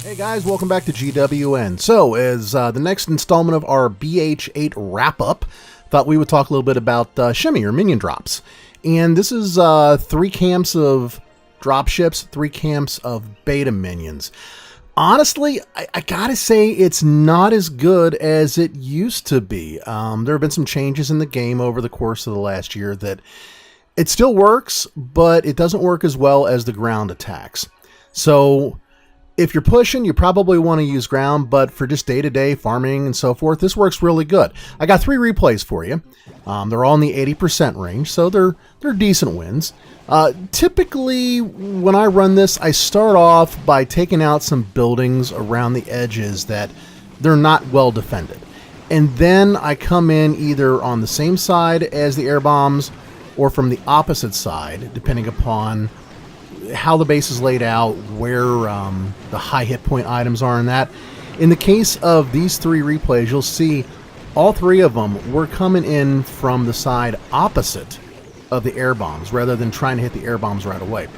Hey guys, welcome back to GWN. So, as the next installment of our BH8 wrap-up, thought we would talk a little bit about Shimmy, or minion drops. And this is 3 camps of dropships, 3 camps of beta minions. Honestly, I gotta say it's not as good as it used to be. There have been some changes in the game over the course of the last year that it still works, but it doesn't work as well as the ground attacks. So if you're pushing, you probably want to use ground, but for just day-to-day farming and so forth, this works really good. I got 3 replays for you. They're all in the 80% range, so they're decent wins. Typically, when I run this, I start off by taking out some buildings around the edges that they're not well defended. And then I come in either on the same side as the air bombs or from the opposite side, depending upon how the base is laid out, where the high hit point items are, and that. In the case of these 3 replays, you'll see all 3 of them were coming in from the side opposite of the air bombs rather than trying to hit the air bombs right away.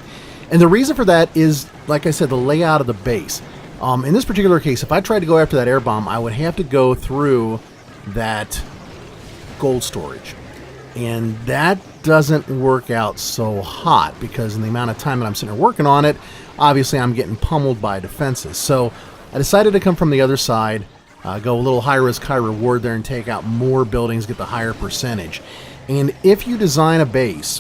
And the reason for that is, like I said, the layout of the base. In this particular case, if I tried to go after that air bomb, I would have to go through that gold storage. And that doesn't work out so hot because in the amount of time that I'm sitting there working on it, obviously I'm getting pummeled by defenses. So I decided to come from the other side, go a little high risk, high reward there and take out more buildings, get the higher percentage. And if you design a base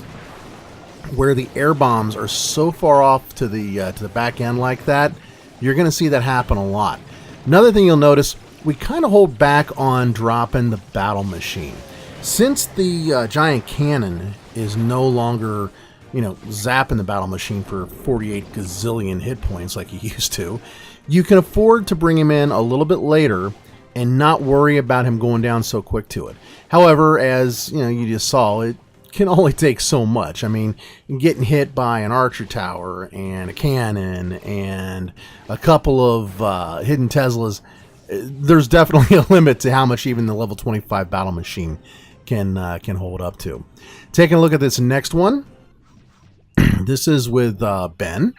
where the air bombs are so far off to the back end like that, you're going to see that happen a lot. Another thing you'll notice, we kind of hold back on dropping the battle machine. Since the giant cannon is no longer, zapping the battle machine for 48 gazillion hit points like he used to, you can afford to bring him in a little bit later and not worry about him going down so quick to it. However, as you just saw, it can only take so much. I mean, getting hit by an archer tower and a cannon and a couple of hidden Teslas, there's definitely a limit to how much even the level 25 battle machine can hold up to. Taking a look at this next one. This is with Ben.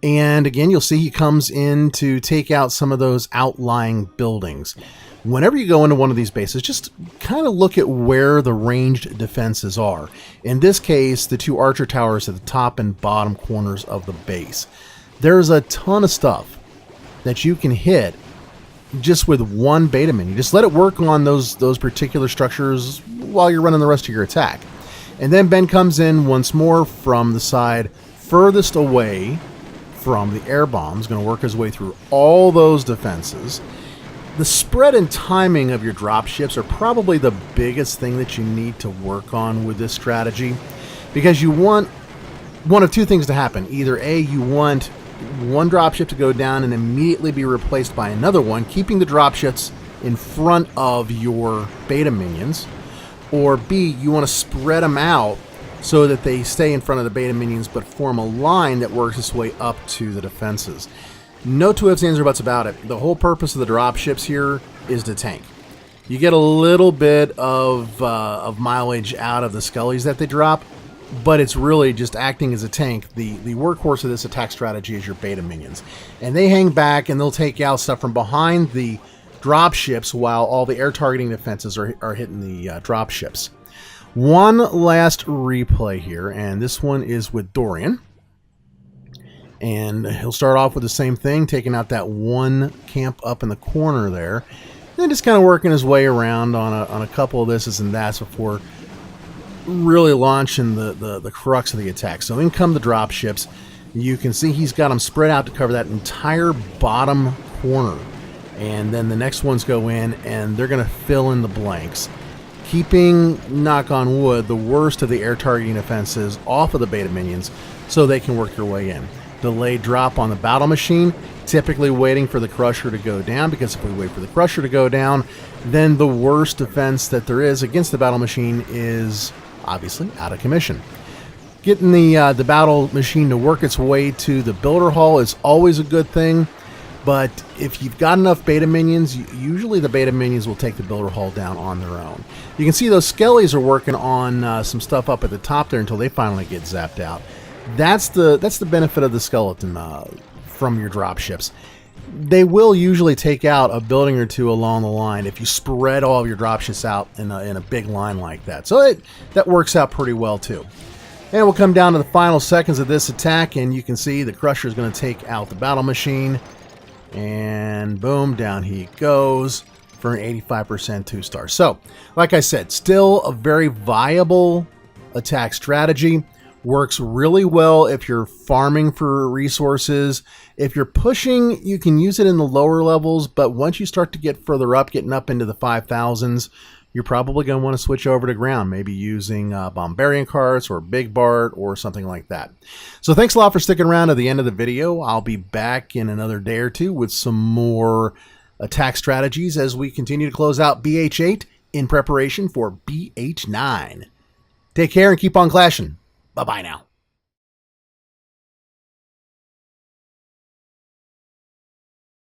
And again, you'll see he comes in to take out some of those outlying buildings. Whenever you go into one of these bases, just kind of look at where the ranged defenses are. In this case, the 2 archer towers at the top and bottom corners of the base. There's a ton of stuff that you can hit just with one beta minion. Just let it work on those particular structures while you're running the rest of your attack. And then Ben comes in once more from the side furthest away from the air bombs, going to work his way through all those defenses. The spread and timing of your drop ships are probably the biggest thing that you need to work on with this strategy, because you want one of 2 things to happen. Either A, you want one dropship to go down and immediately be replaced by another one, keeping the dropships in front of your beta minions, or B, you want to spread them out so that they stay in front of the beta minions but form a line that works its way up to the defenses. No 2 ifs, ands, or buts about it. The whole purpose of the dropships here is to tank. You get a little bit of mileage out of the skellies that they drop, but it's really just acting as a tank. The workhorse of this attack strategy is your beta minions. And they hang back and they'll take out stuff from behind the dropships while all the air targeting defenses are hitting the dropships. One last replay here, and this one is with Dorian. And he'll start off with the same thing, taking out that one camp up in the corner there. Then just kind of working his way around on a couple of thises and that's before really launching the crux of the attack. So in come the drop ships. You can see he's got them spread out to cover that entire bottom corner. And then the next ones go in and they're going to fill in the blanks, keeping, knock on wood, the worst of the air targeting defenses off of the beta minions so they can work their way in. Delayed drop on the battle machine, typically waiting for the crusher to go down, because if we wait for the crusher to go down, then the worst defense that there is against the battle machine is obviously out of commission. Getting the battle machine to work its way to the builder hall is always a good thing, but if you've got enough beta minions, usually the beta minions will take the builder hall down on their own. You can see those skellies are working on some stuff up at the top there until they finally get zapped out. That's the benefit of the skeleton from your drop ships. they will usually take out a building or two along the line if you spread all of your dropships out in a big line like that. So that works out pretty well too. And we'll come down to the final seconds of this attack, and you can see the Crusher is going to take out the battle machine. And boom, down he goes for an 85% 2-star. So, like I said, still a very viable attack strategy. Works really well if you're farming for resources. If you're pushing, you can use it in the lower levels, but once you start to get further up, getting up into the 5,000s, you're probably going to want to switch over to ground, maybe using Bombarian carts or Big Bart or something like that. So thanks a lot for sticking around to the end of the video. I'll be back in another day or two with some more attack strategies as we continue to close out BH8 in preparation for BH9. Take care and keep on clashing. Bye-bye now.